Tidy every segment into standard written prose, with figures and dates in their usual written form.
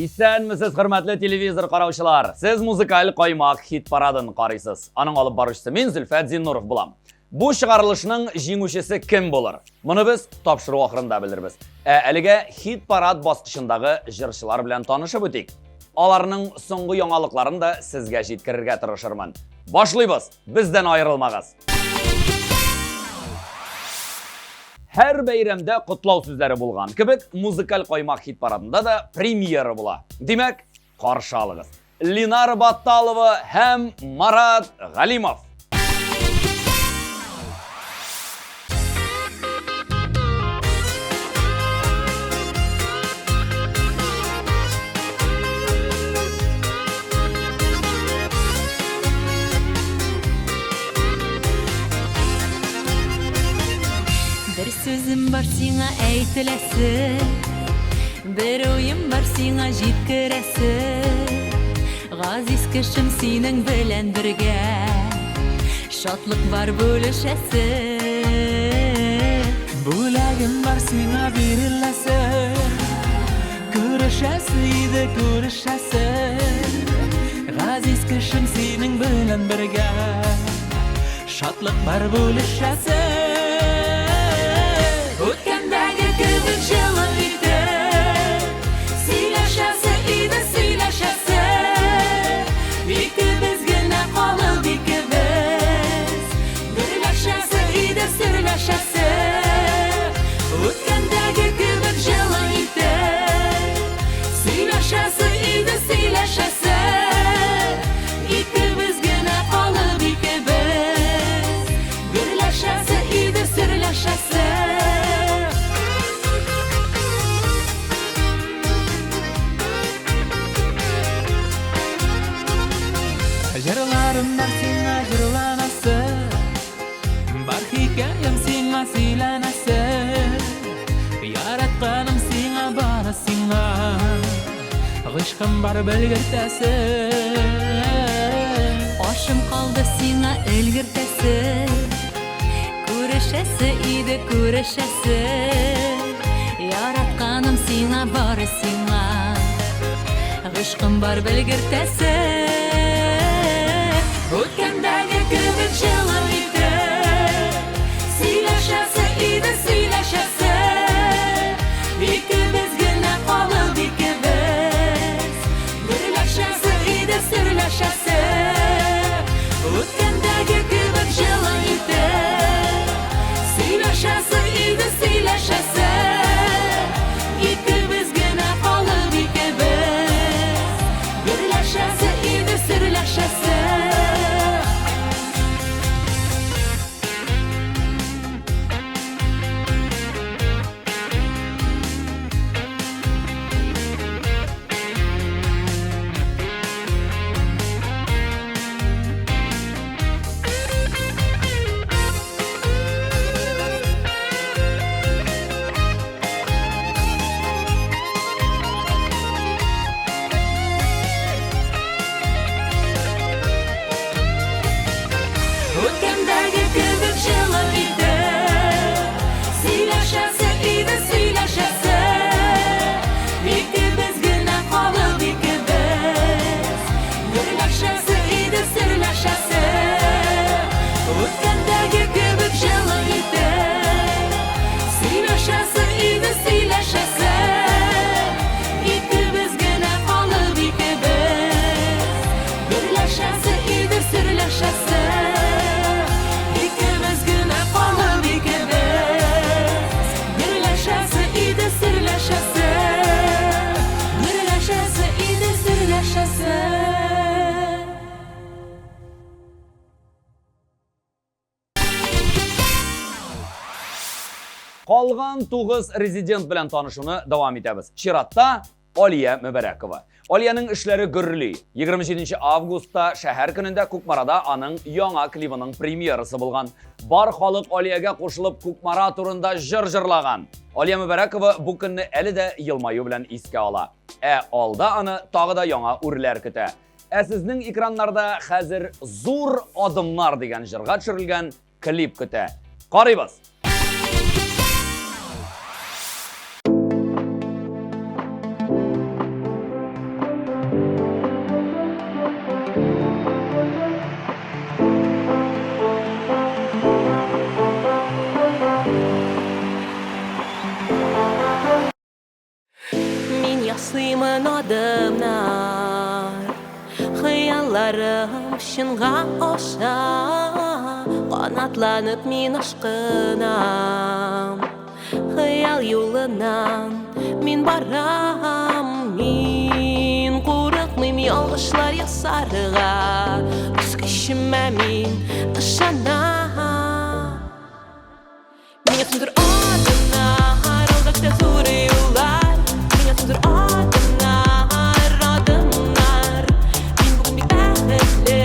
İsәнмесез, хөрмәтле телевизор караучылар. Сез музыкаль каймак хит парадын карыйсыз. Аның алып баручысы мен Зөлфәт Зиннуров булам. Бу чыгарылышның җиңүчесе кем булыр? Моны без тапшыру ахырында белербез. Әлегә хит парад баскычындагы җырчылар белән танышып үтик. Аларның соңгы яңалыкларын да сезгә җиткерергә тырышырмын. Башлыйбыз. Бездән аерылмагыз. Her beyramda qutlov сүзләре булган кебек, музыкаль каймак хит парадында да премьера була. Димәк, каршы алыгыз. Линар Батталова һәм Марат Галимов. Bir sözüm var sina әйтеләсе, bir oyım var sina җиткерәсе. Газиз кешем синең белән бергә, шатлык бар бүлешәсе. Бүләгем бар сиңа биреләсе, күрешәсе иде күрешәсе. Газиз кешем синең белән бергә, шатлык бар бүлешәсе. Үткәндәге кебек җылы иде, сөйләшәсе иде сөйләшәсе. Икебез генә калып икебез, гөрләшәсе иде сөйләшәсе. Үткәндәге кебек җылы иде, сөйләшәсе иде сөйләшәсе. Икебез генә калып икебез, гөрләшәсе иде сөйләшәсе. Җырларым бар сиңа җырланасы, бар хикәям сиңа сөйләнәсе. Яратканым сиңа бары сиңа, гыйшкым бар белгертәсе. Ашым калды сиңа өлгертәсе, күрешәсе иде күрешәсе. Яратканым сиңа бары сиңа, гыйшкым бар белгертәсе. Үткәндәге кебек җылы иде, сөйләшәсе иде сөйләшәсе. Икебез генә калып икебез, гөрләшәсе иде сөйләшәсе. Үткәндәге кебек җылы иде, сөйләшәсе иде сөйләшәсе. Икебез генә калып икебез, гөрләшәсе иде сөйләшәсе. Үткәндәге кебек җылы иде, сөйләшәсе иде сөйләшәсе. Икебез генә калып икебез, гөрләшәсе иде сөйләшәсе. Үткәндәге кебек җылы иде, сөйләшәсе иде сөйләшәсе. Икебез генә калып икебез, гөрләшәсе иде сөйләшәсе. Калган 9 резидент белән танышуны дәвам итәбез. Чиратта Алия Мөбәрәкова. Алияның эшләре гөрли. 27 августта шәһәр көнендә Күкмарада аның яңа клибының премьерасы булган. Бар халык Алиягә кушылып Күкмара турында җыр җырлаган. Алия Мөбәрәкова бу көнне әле дә елмаю белән искә ала. Алда аны тагы да яңа үрләр көтә. Sizning ekranlarda hozir Zo'r odamlar degan jurga tushirilgan klip көтә. Qaraymiz. Min yasıyımın adımlar Hayallarım şınğa oşa Qanatlanıp min aşkınam Hayal yolundan min baram Min qurıqmıyım yolğışlar yasarığa Üsküşüme min ışanam Min yasımdır adımlar Oldakta zor yollar Min yasımdır adımlar Min bugün bir bəxtli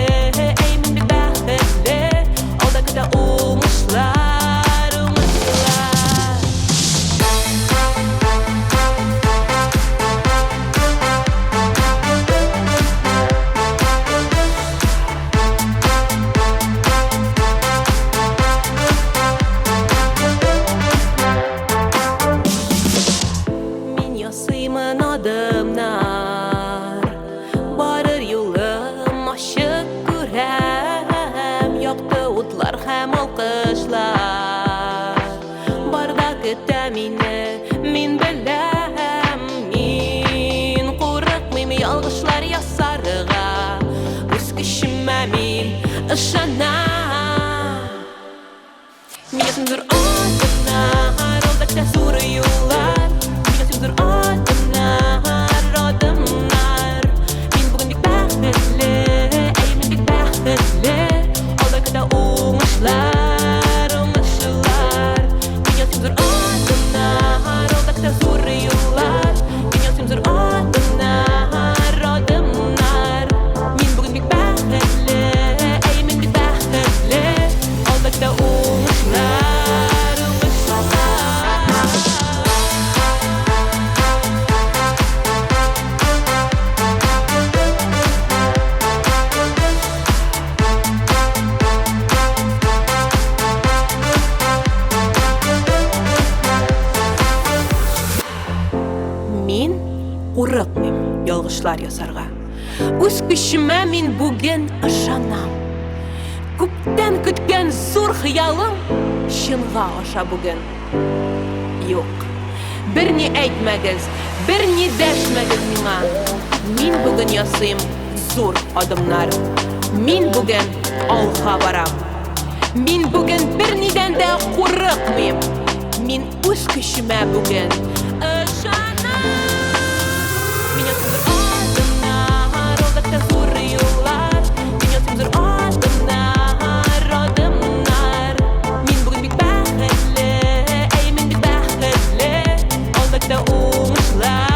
Ey min bir bəxtli Oldakta umuşlar Min yasıyımın adımlar Barır yolum aşık görəm Yaktı utlar hem alkışlar Barda kütə mini min biləm Min qurıqmıyım yalğışlar yasarığa Öz kişimə min ışanam Min yasımdır adımlar Oldakta zor yollar Min yasımdır adımlar Min bugün bir bəxtli Ey min bir bəxtli Oldakta umuşlar Min yasımdır adımlar Oldakta zor yollar Min yasımdır adımlar Min bugün bir bəxtli Ey min bir bəxtli Oldakta umuşlar Min qurıqmıyım yolğışlar yasarğa Öz küşüme min bugün ışanam Көптен kütken zor хыялым Şınğa aşa bugün Yok Bir ni әйтмәгез Bir ni дәшмәгез миңа Min bugün yasıyım zor adımlar Min bugün alğa baram Min bugün bir niden de qurıqmıyım Min öz küşüme bugün ışanam Min yasımdır adımlar Oldakta zor yollar Min yasımdır adımlar Min bugün bir bəxtli Ey min bir bəxtli Oldakta umuşlar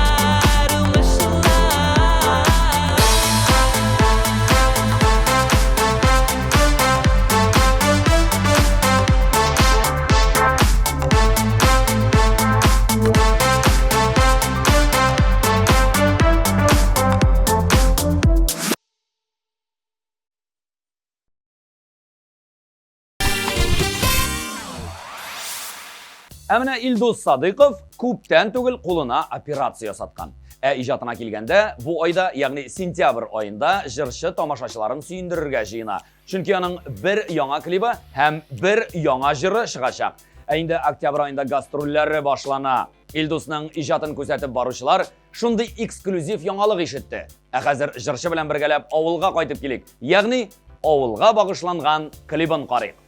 Әміне Илдус Садықов көптен түгіл қолына операция сатқан. Ижатына келгенде, бұл айда, яғни сентябр айында жыршы тамашашыларын сүйіндірірге жиына. Чүнки аның бір яңа клибі һәм бір яңа жыры шығашақ. Әйінде октябр айында гастроллері башлана. Илдусның ижатын көсәтіп барушылар шундай эксклюзив яңалық ишетті. Қазір жыршы білән біргелеп ауылға қайтып келек. Яғни ауылға бағышланған клибін қарайық.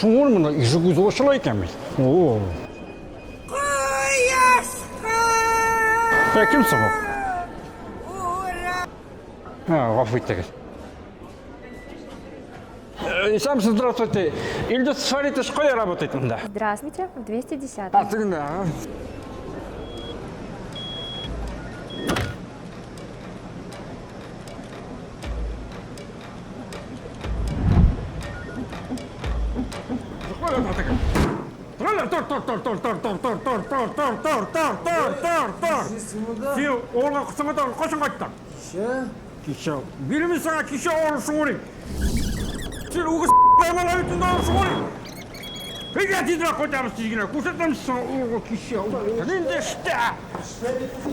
Şunlar mı? İşi güzel olsayken mi? Oo. Ya kimsin o? Ha, gafet Сам здравствуйте. Ильдус Фарид в школе работает, да. Здравствуйте, в 210. А ты, да. Сен орға қысыңа қашан қайттың? Кеше. Беремін саған кеше орысың орын. Сен оғы баймал айтында орысың орын. Пеге тидіра қойтамыз тізгіне. Көрсетеміз саған орға кеше. Ненде ішті?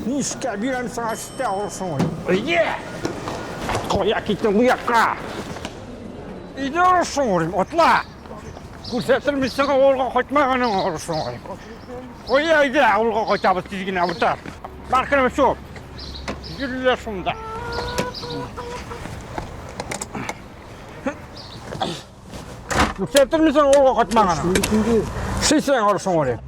Не ішті? Беремін саған ішті орысың орын. Үйде! Қоя кеттің ұяққа. Үйде орысың орын. Отла! Көрсетілміз саған орға қойтмағаның орысың орын. Oya ide avluğa koyacağız dizgine avutar. Barkınımı çok. Yürüler sonunda. Yükseltir misin avluğa koyacağına? Sen olursun oraya.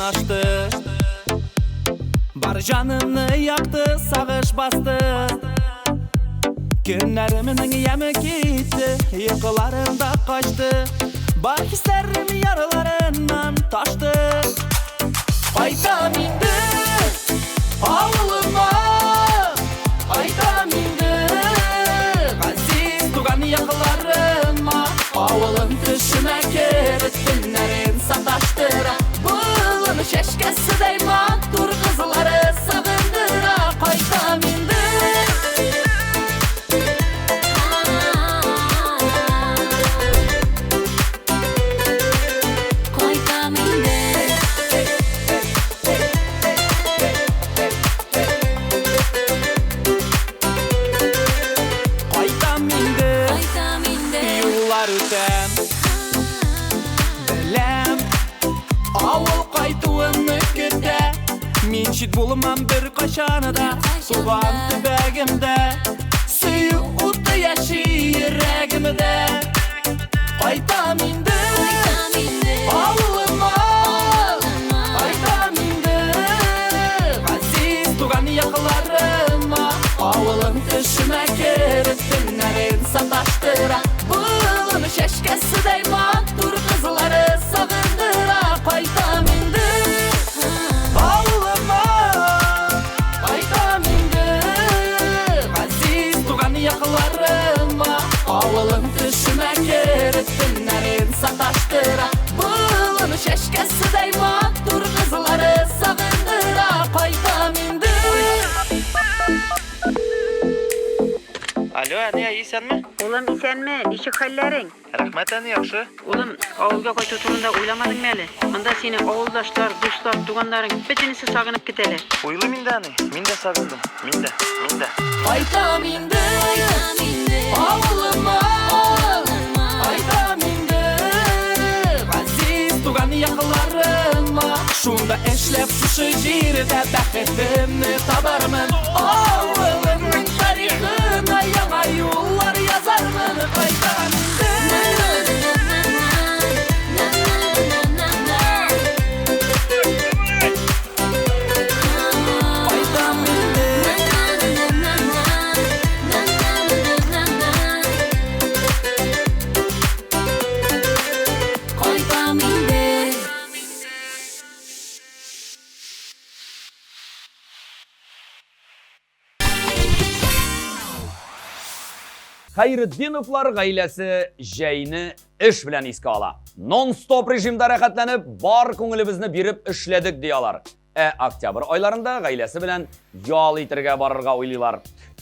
Açtı, bar canımı yaktı, sağış bastı. Günlerimin yemi gitti, yıkılarında kaçtı. Bar hislerim yaralarından taştı. Aytam indi, avluma. Aytam indi, aziz tugan yakılarıma. Avlum düşüme kerit günlerin sataştıra. Şeşkesi deyman dur kızları sığındıra koytam indi. Koytam indi. Koytam indi. Koytam indi. Yıllar ötem Bilem Avul qaytuğunu kütte Minşit bulmam bir qaşanıda Suvan tübegimde Suyu utu yaşı yüreğimde Qaytam indi Avuluma Qaytam indi Aziz tuğan yakılarıma Avulun düşüme kerip günlerin sataştıra Bulunu şeşkesi deyman dur kızları sağındıra Qaytam indi Avluma Qaytam indi Aziz tuğan yakılarıma Avlun düşüme kerip günlerin sataştıra Bulunu şeşkesi deyman dur kızları sağındıra Qaytam indi Alo, anne, iyisin mi? Oğlum isenmi? Nişik hallerin? Rahmet anne, yaxşı. Oğlum avulga qaytı turunda oylamadın meli? Onda seni avuldaşlar, dostlar, tuganların bitinisi sağınıp giteli. Uylu minde anne, minde sarıldım, minde. Qaytam indi Avluma Qaytam indi Aziz tuğan yakılarıma Şunda eşlep şu jirde Bəxetimni tabarmın Avlumun tarixına Yana yollar yazarmın Qaytam indi Xayriddinowlar gailesi jayni ish bilan esga ola. Non-stop rejimda harakatlanib, bor ko'nglimizni berib ishladik diyorlar. Oktyabr oylarında gailesi bilan yol itirga borarga o'ylaylar.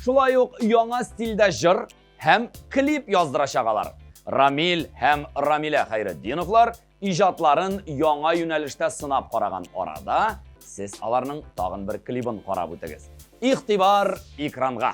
Shulay yo'q, yangi stilda jir ham klip yozdirashagalar. Ramil ham Ramila Xayriddinowlar ijodlarin yangi yo'nalishda sinab qaragan orada siz alarning tag'in bir klibini qarab o'tasiz. Iqtibor ekranға.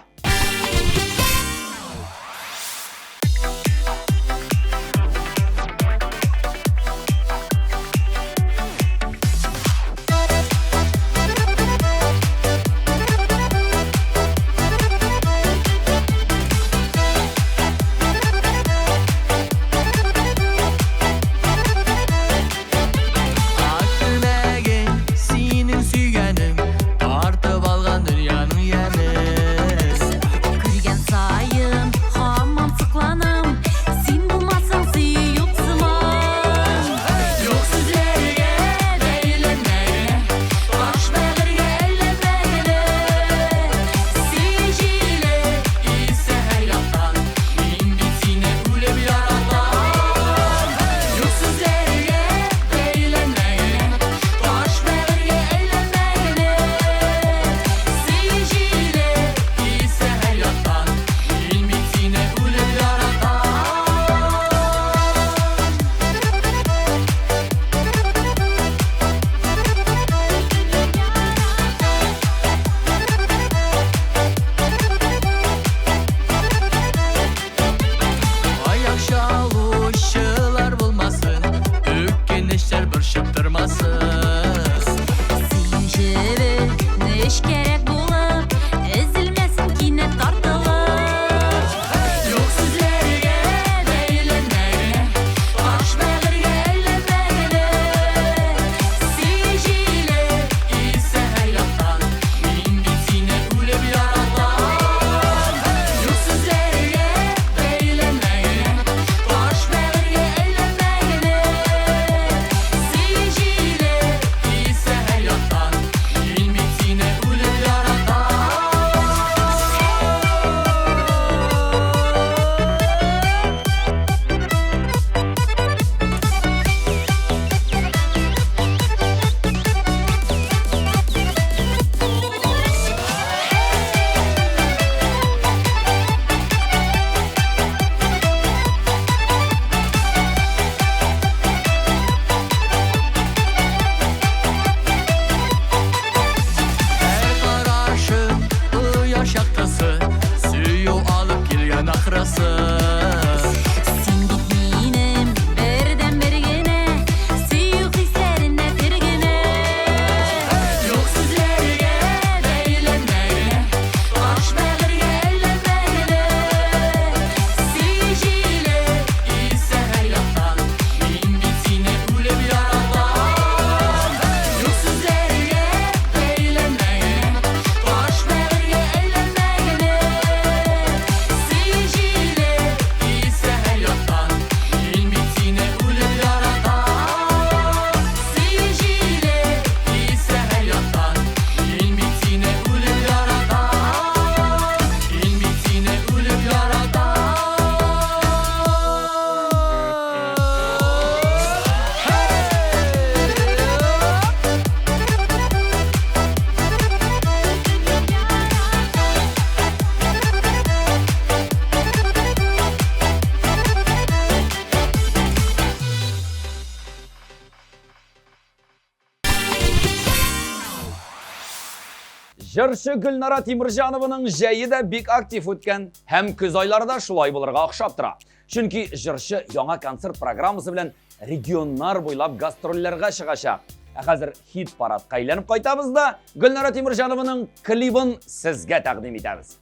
Жыршы Гүлнара Тимиржанованың жайы да бик актив өткен, һәм көз айларда шулай булырга охшап тора. Чөнки жыршы яңа концерт программасы белән регионнар буйлап гастрольләргә чыгачак. Ә хәзер хит парадка әйләнеп кайтабыз да Гүлнара Тимиржанованың клибын сезгә тәкъдим итәбез.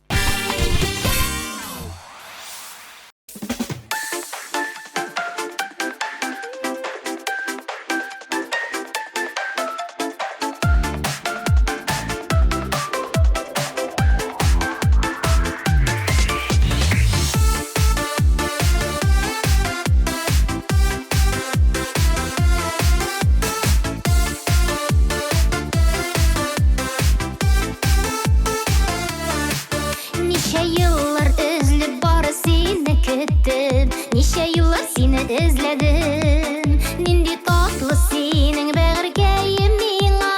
Ничә еллар сине эзләдем, нинди татлы синең бәгырькәем миңа,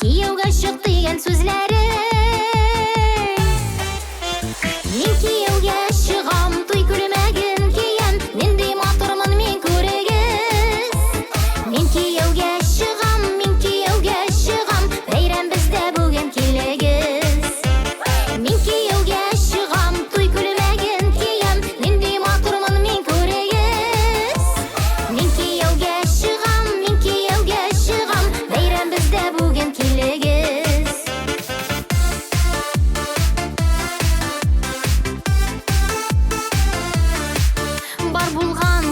кияүгә чык дигән сүзләрең. Мин кияүгә чыгам, туй күлмәген киям, нинди матурмын мин күрегез. Мин кияүгә чыгам, бәйрәм бездә бүген килегез. Мин кияүгә чыгам, туй күлмәген киям, нинди матурмын мин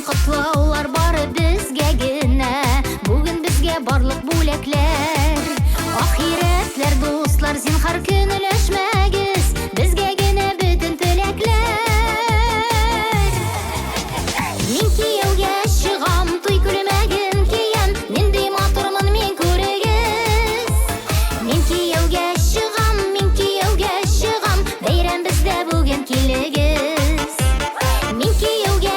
Котлаулар бары безгә генә, бүген безгә барлык бүләкләр. Ахирәтләр, дуслар, зинһар көнләшмәгез, безгә генә бөтен теләкләр. Мин кияүгә чыгам, туй күлмәген киям, нинди матурмын мин күрегез. Мин кияүгә чыгам, бәйрәм бездә бүген килегез. Мин кияүгә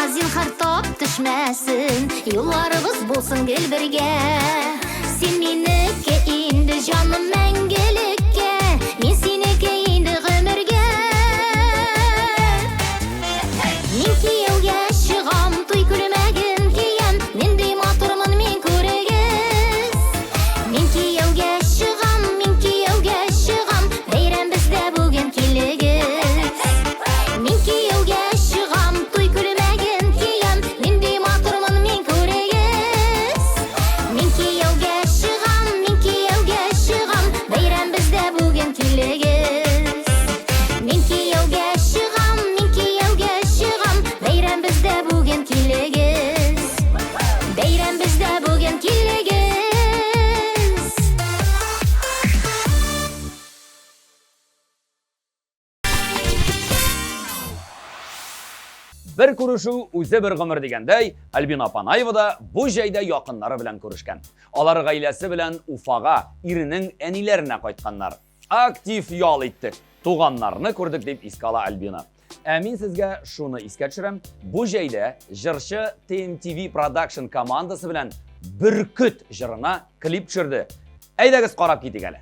зинһар тап төшмәсен, юлларыбыз булсын гел бергә. Син минеке инде җаным мәңгелеккә, мин синеке инде гомергә. Мин кияүгә чыгам, туй күлмәген киям, нинди матурмын мин күрегез. Мин кияүгә чыгам, бәйрәм бездә бүген килегез. Мин кияүгә чыгам, туй күлмәген киям, нинди матурмын мин күрегез. Мин кияүгә чыгам, бәйрәм бездә бүген килегез. Мин кияүгә чыгам, бәйрәм бездә бүген килегез. Бәйрәм бездә бүген килегез. Бер күрешү үзе бер гомер дигәндәй, Альбина Панаева да бу җәйдә якыннары белән күрешкән. Алар гаиләсе белән Уфага, иренең әниләренә кайтканнар. Актив ял иттек, туганнарны күрдек дип искә ала Альбина. Ә мин сезгә шуны искә төшерәм, бу җәйдә җырчы TMTV Production командасы белән Бөркет җырына клип төшерде. Әйдәгез карап китик әле.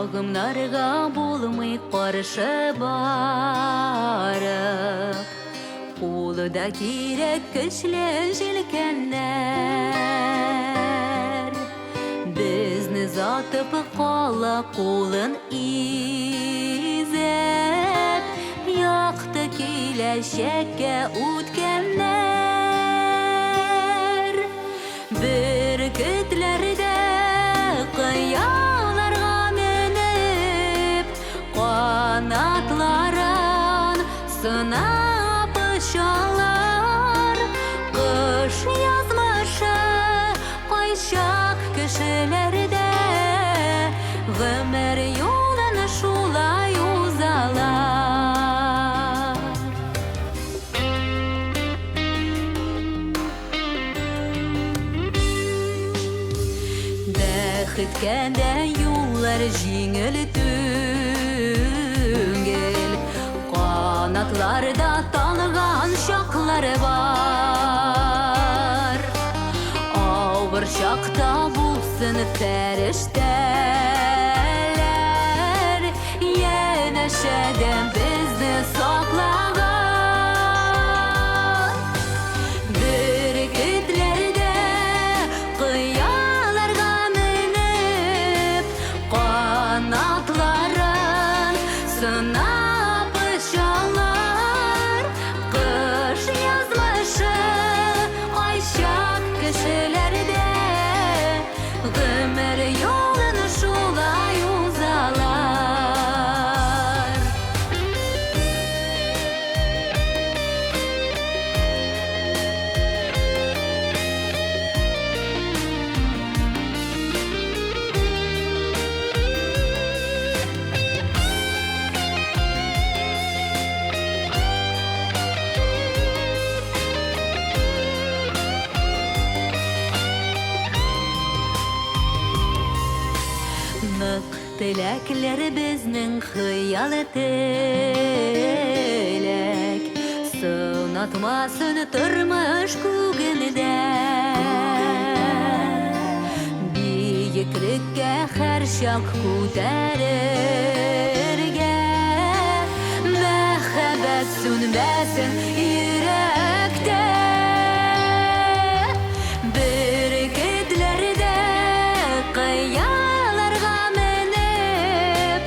Агымнарга булмый каршы барып, кулыда кирәк көчле җилкәннәр. Безне затып кала кулын изеп, çileşekке utkenler Bürkütlerde kıyalarga menip Kanatların sınap uçarlar Kış yazmışı kayşak kişilerde Gümür yolunu şulay uzalar Dähitkenden yollar jiňil tüngel Kanatlarda talgan şakları var Ağır şakta bulsun ferişteler Yeneşeden bizni saklagan Bürkütlerde kıyalarga minip Kanatların sınap uçarlar Kış yazmışı ayşak kişilerde Gümür yolunu şulay uzalar Nık tilekler bizning hıyal tilek Sınatmasın turmuş kuginde Biyiklikke her şak kuterirge Mehabbet sünbesin yürekte Bürkütlerde kıyalarga menip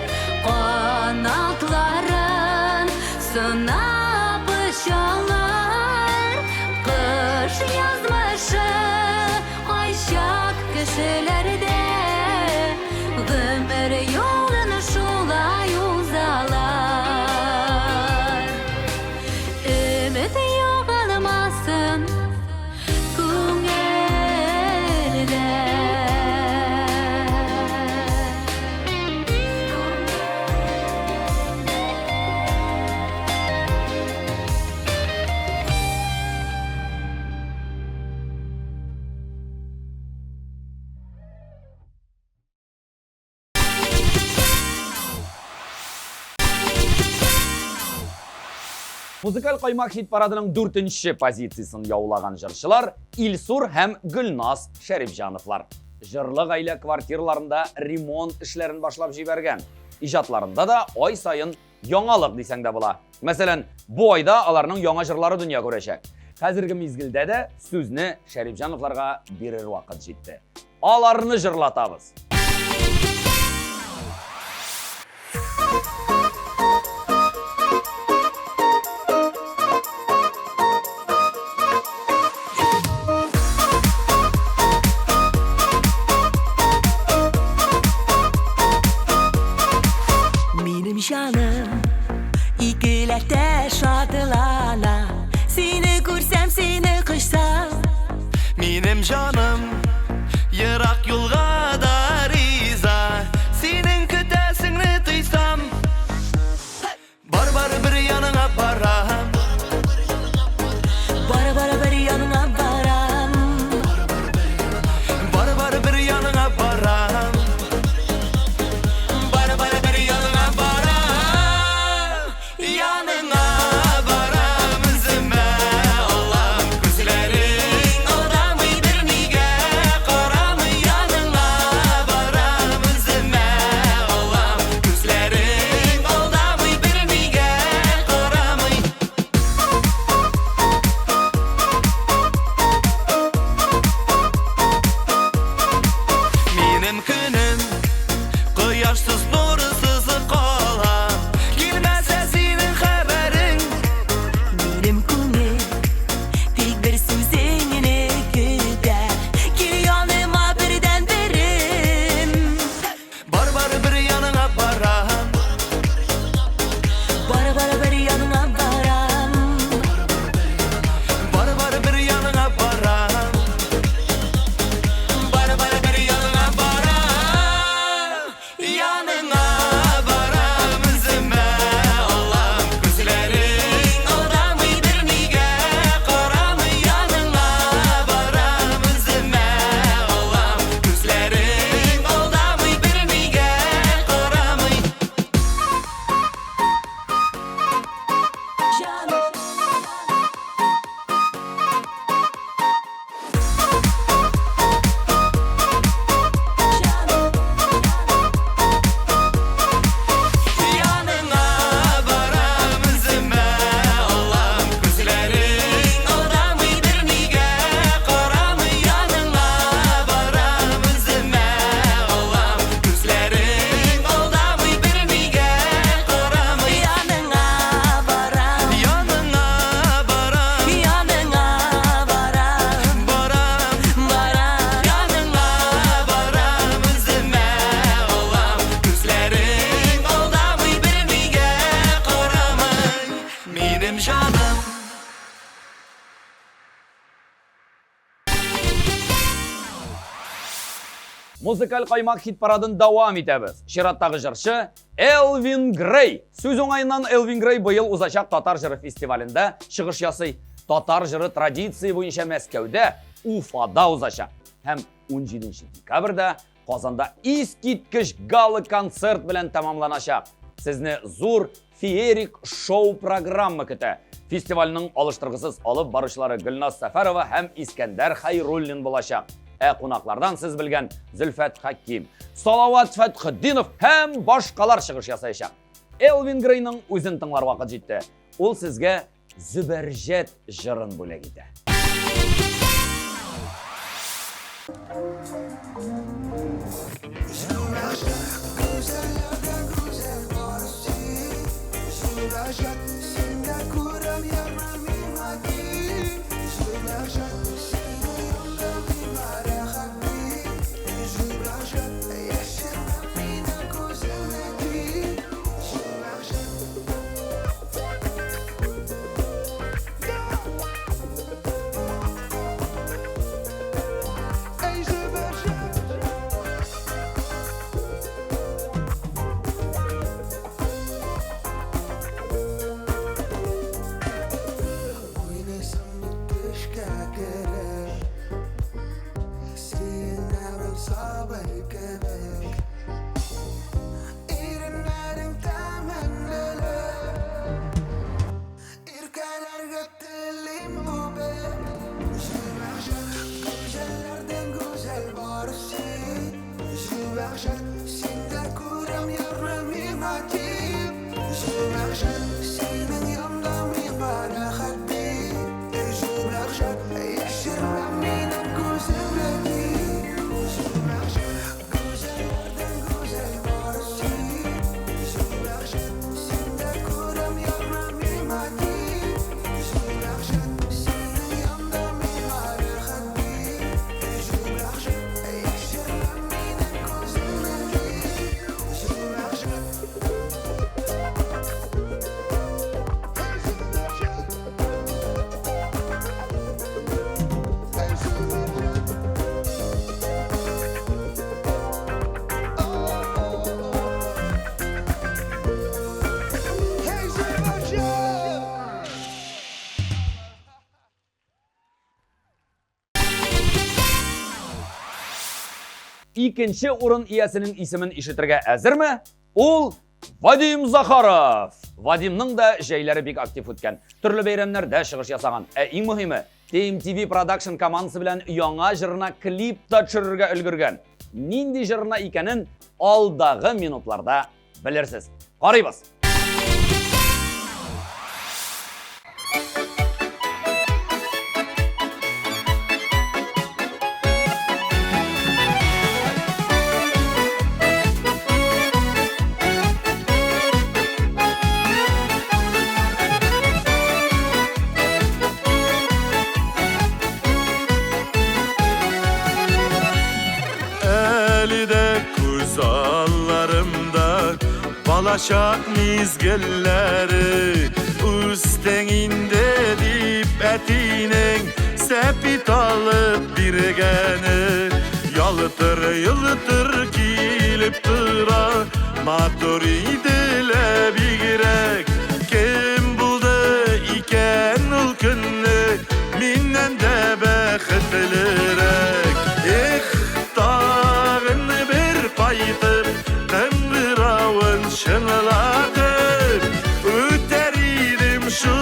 Kanatların sınap uçarlar Kış yazmışı ayşak kişilerde Gümür yolunu şulay uzalar Ümit yoğalmasın Muzikal Qaymak hit paradının 4-nji pozisiyasyny yaulagan jırçylar İlsur hem Gülnaz Şerifjanovlar. Jırlyk aile kvartiralarında remont işlerini başlap jibergen. İjatlarında da ay sayın yaňalyk diýseň de bolar. Meselen, bu ayda alarnyň yaňa jırlary dünýä göreşek. Häzirki mizgilde de sözüni Şerifjanovlarga berer wagt jetdi. Alarny jırlatabız. Canım, ikilerde şadılana Seni görsem, seni kışsam Benim canım Yırak yolga da riza Senin kütesini duysam Bar bir yanına param Bara bir yanına varam Bar bir yanına param Bar bir yanına param Yanına param üzüme Allah'ım gözlerin Odamı bir nige Karam yanına Музыкаль қаймақ хит парадын давам етебіз. Шираттағы жыршы Элвин Грей. Сөз оңайынан Элвин Грей бұйыл ұзашақ татар жыры фестивалінде шығыш ясый. Татар жыры традиции бойынша Мәскеуде, Уфада ұзашақ. Һәм 17 декабрда Қазанда искиткіш галы концерт білән тамамланашақ. Сізні зур феерик шоу программы күті. Фестивальның алыштырғысыз алып барышлары Гүлназ Сәфәрова һәм Искәндәр Хайруллин болашақ. Қонақлардан сіз білген Зүлфәт Хаким, Салават Фәтхиддинов һәм башқалар шығыш ясайшақ. Элвин Грейның өзін тыңлар вақыт жетті. Ол сізге Зүбәржәт жырын бөлек еді. İkinci орын иясінің исімін ишетірге әзірме? Ол Вадим Захаров. Вадимның да жәйлері бек актив өткен. Түрлі бейремлерде шығыш ясаған. Ең мұхимі, TMTV Production командасы білән яңа жырына клип та түсірерге үлгерген. Нинди жырына икәнен алдағы минутларда білерсіз. Қарайбыз. Balaşak mizgilleri üstenginde dip etinin sepit alıp birgeni yalıtır yılıtır kilip tıra motor idile bigirek kim buldu iken ul günü minnen de bekhitlirek dağın bir paytıp şınıladım öteririm şu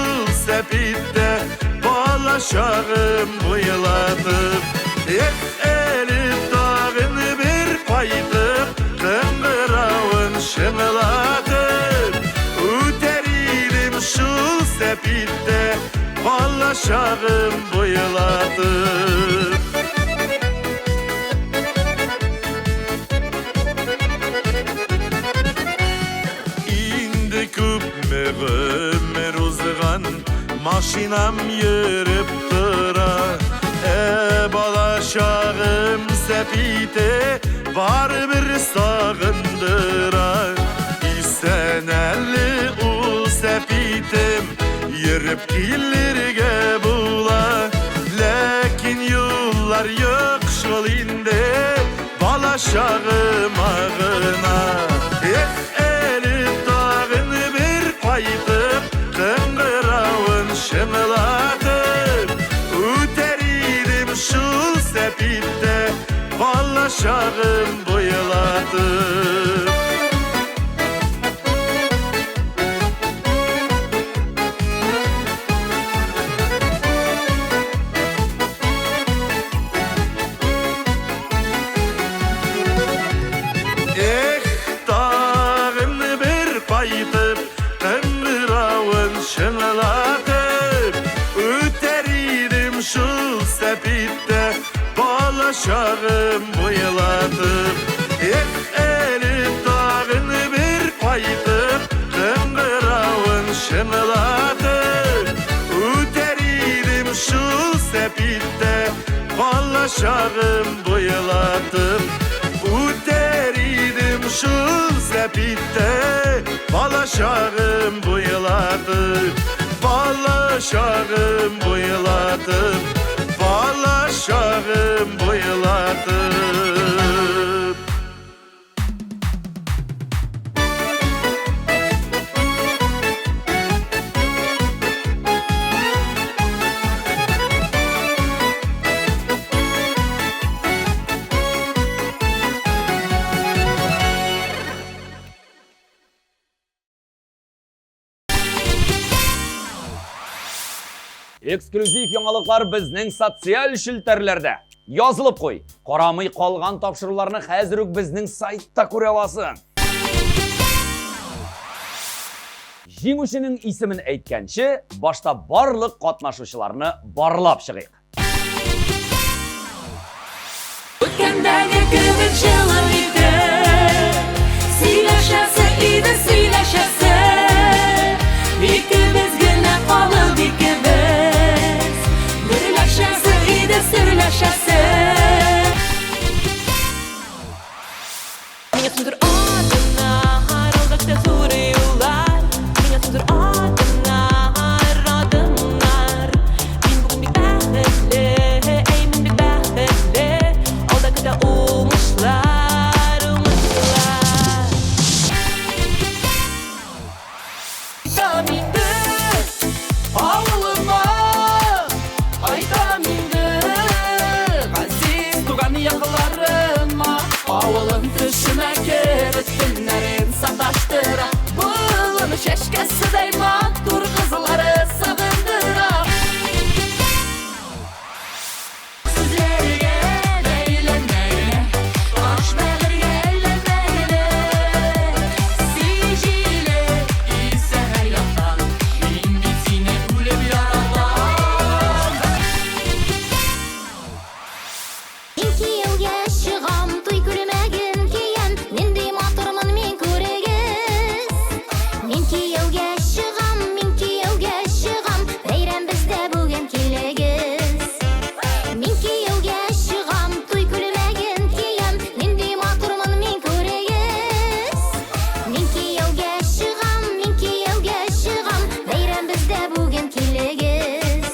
sepitte balaşağım buyuladım elif dağını bir paytıp kıngıravın şınıladım öteririm şu sepitte balaşağım buyuladım. Ömür uzgan maşinam yürüp tıra balaşağım sepite var bir sağındıra İsen elli ul sepitim yürüp kilirge bula Lakin yollar yok şol inde bala balaşağım ağına. Elif dağın bir paytıp kıngıravın şımlatıp üteririm şul sepitte balaşağım boyalatıp. Balaşağım boyalatıp Elif dağın bir paytıp kıngıravın şımlatıp üteririm şu sepitte balaşağım boyalatıp üteririm şu sepitte balaşağım boyalatıp balaşağım boyalatıp balaşağım boyalatıp. Эксклюзив яңалыклар безнең социаль шелтәрләрдә. Язылып куй. Карамый калган тапшыруларны хәзер үк безнең сайтта күрә аласың. Җиңүченең исемен әйткәнче, башта барлык катнашучыларны барлап чыгыйк. Үткәндәге кебек җылы иде, сөйләшәсе иде, сөйләшәсе. Икебез генә калып икебез, гөрләшәсе иде, сөйләшәсе. Миңа түндер адына, аралдакта туры юллар. Миңа түндер адына, адымнар. Мин бүген бик бәхетле, әй мин бик бәхетле. Алдакта уңышлар, уңышлар. Айтам инде, авылыма, айтам инде, газиз туган якынларыма. Авылым төшемә кереп төннәрен саташтыра. Булын чәчкәседәй матур кызлары сагындыра. Сүзләргә бәйләнмәгенә, аш бәгыргә әйләнмәгенә. Сиҗиле исә һәр яктан, мин бит сине үлеп яратам. Мин кияүгә чыгам, туй күрмәген киям, нинди матурмын мин күрегез. Мин кияүгә чыгам, бәйрәм бездә бүген килегез. Мин кияүгә чыгам, туй күрмәген киям, нинди матурмын мин күрегез. Мин кияүгә чыгам, бәйрәм бездә бүген килегез.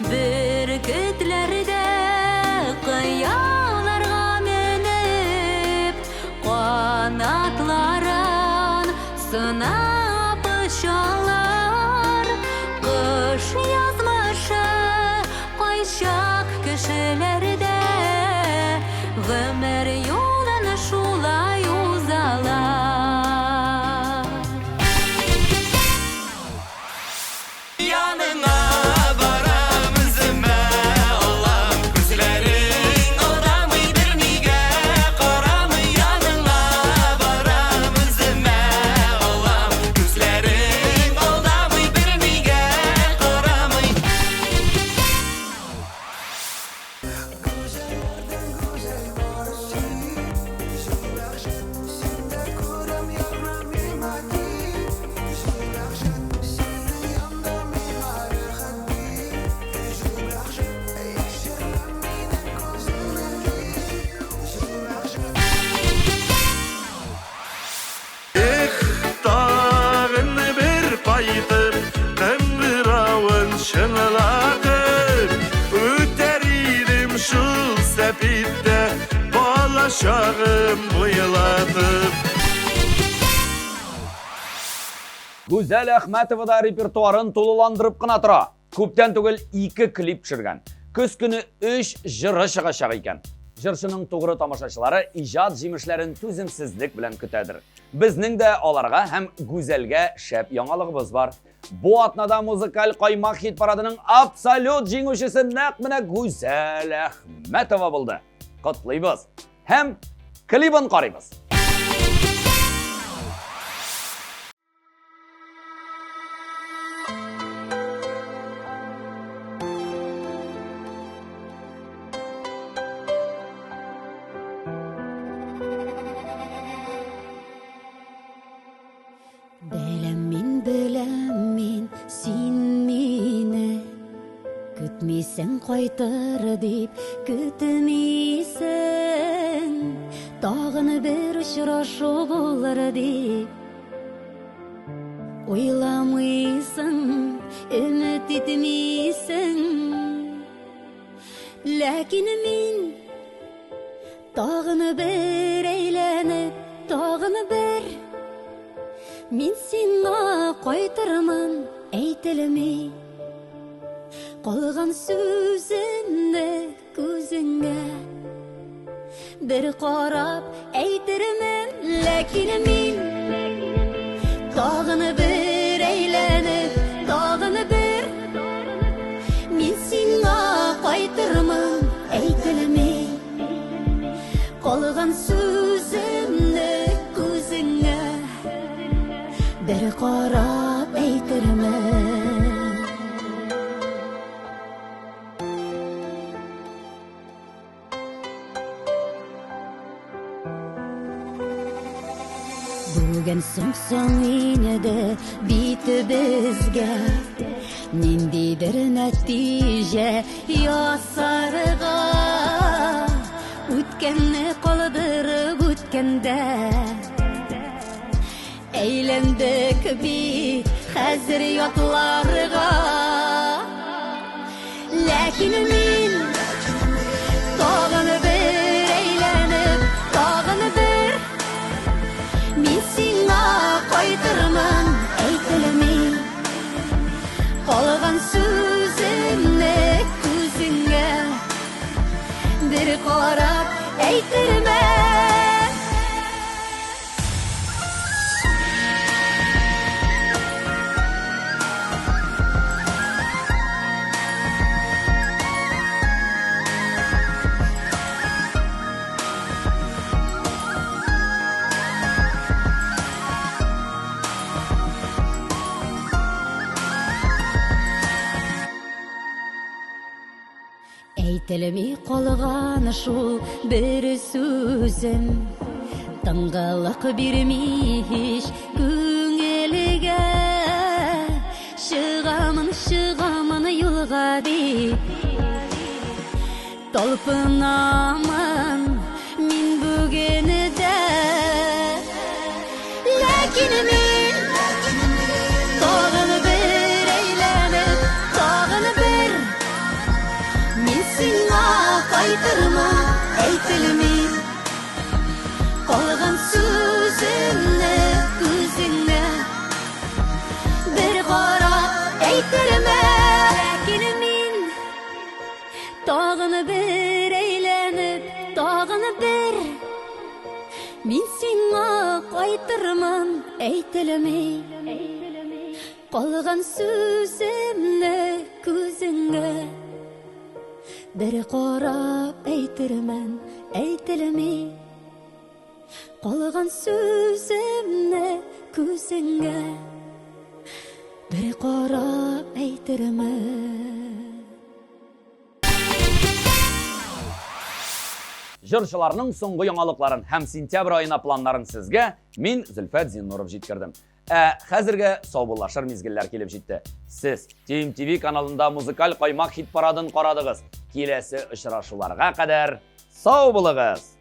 Бөркетләрдә кыяларга менеп, канатларын сынап очалар. Кыш язмышы кайчак кешеләрдә, гомер юлын шулай узалар. Yanına varam üzüme Allah'ım gözlerin oramıdır niye karamı yanına varam üzüme Allah'ım gözlerin balashağım bıyılatıp. Güzel Ahmetova da repertuарын толыландырып кына тора. Көптән түгел 2 клип төшергән. Көз көне 3 җыры чыгачак икән. Җырчының тугры тамашачылары иҗат җимешләрен түземсезлек белән көтәдер. Безнең дә аларга һәм Гүзәлгә шәп яңалыгыбыз бар. Бу атнада музыкаль каймак хит парадының абсолют җиңүчесе нәкъ менә Гүзәл Әхмәтова булды. Котлыйбыз һәм клибын карыйбыз. Беләм син мине көтмисең кайтыр дип көтмисең тагын бер очрашу булыр дип уйламыйсың өмет итмисең ләкин мин тагын бер әйләнеп тагын бер Мин сиңа кайтырмын әйтелми Калган сүземне күзеңә Бер карап әйтермен ләкин мин Тагын бер әйләнеп тагын бер Мин сиңа кайтырмын әйтелми Калган сүземне күзеңә Бер карап әйтермен Бүген соң инде битебезгә Ниндидер нәтиҗә ясарга Үткәнне калдырып үткәндә Әйләндек бит хәзер ятларга Ләкин мин тагын бер әйләнеп тагын бер Мин сиңа кайтырмын әйтелми Калган сүземне күзеңә Бер карап әйтермен Әйтелми калган шул бер сүзем Тыңгылык бирми һич күңелгә Чыгамын юлга дип Талпынамын мин бүген дә Ләкин мин тагын бер әйләнеп тагын бер Мин сиңа кайтырмын әйтелми Калган сүземне күзеңә Бер карап әйтермен Ләкин мин тагын бер әйләнеп тагын бер Мин сиңа кайтырмын әйтелми Калган сүземне күзеңә Бер карап әйтермен әйтелми Калган сүземне күзеңә Бер карап әйтермен Җырчыларның соңгы яңалыкларын һәм сентябрь айына планнарын сезгә мин Зөлфәт Зиннуров җиткердем. Хәзергә саубуллашыр мизгелләр килеп җитте. Сез TMTV каналында музыкаль каймак хит парадын карадыгыз. Киләсе очрашуларга кадәр сау булыгыз.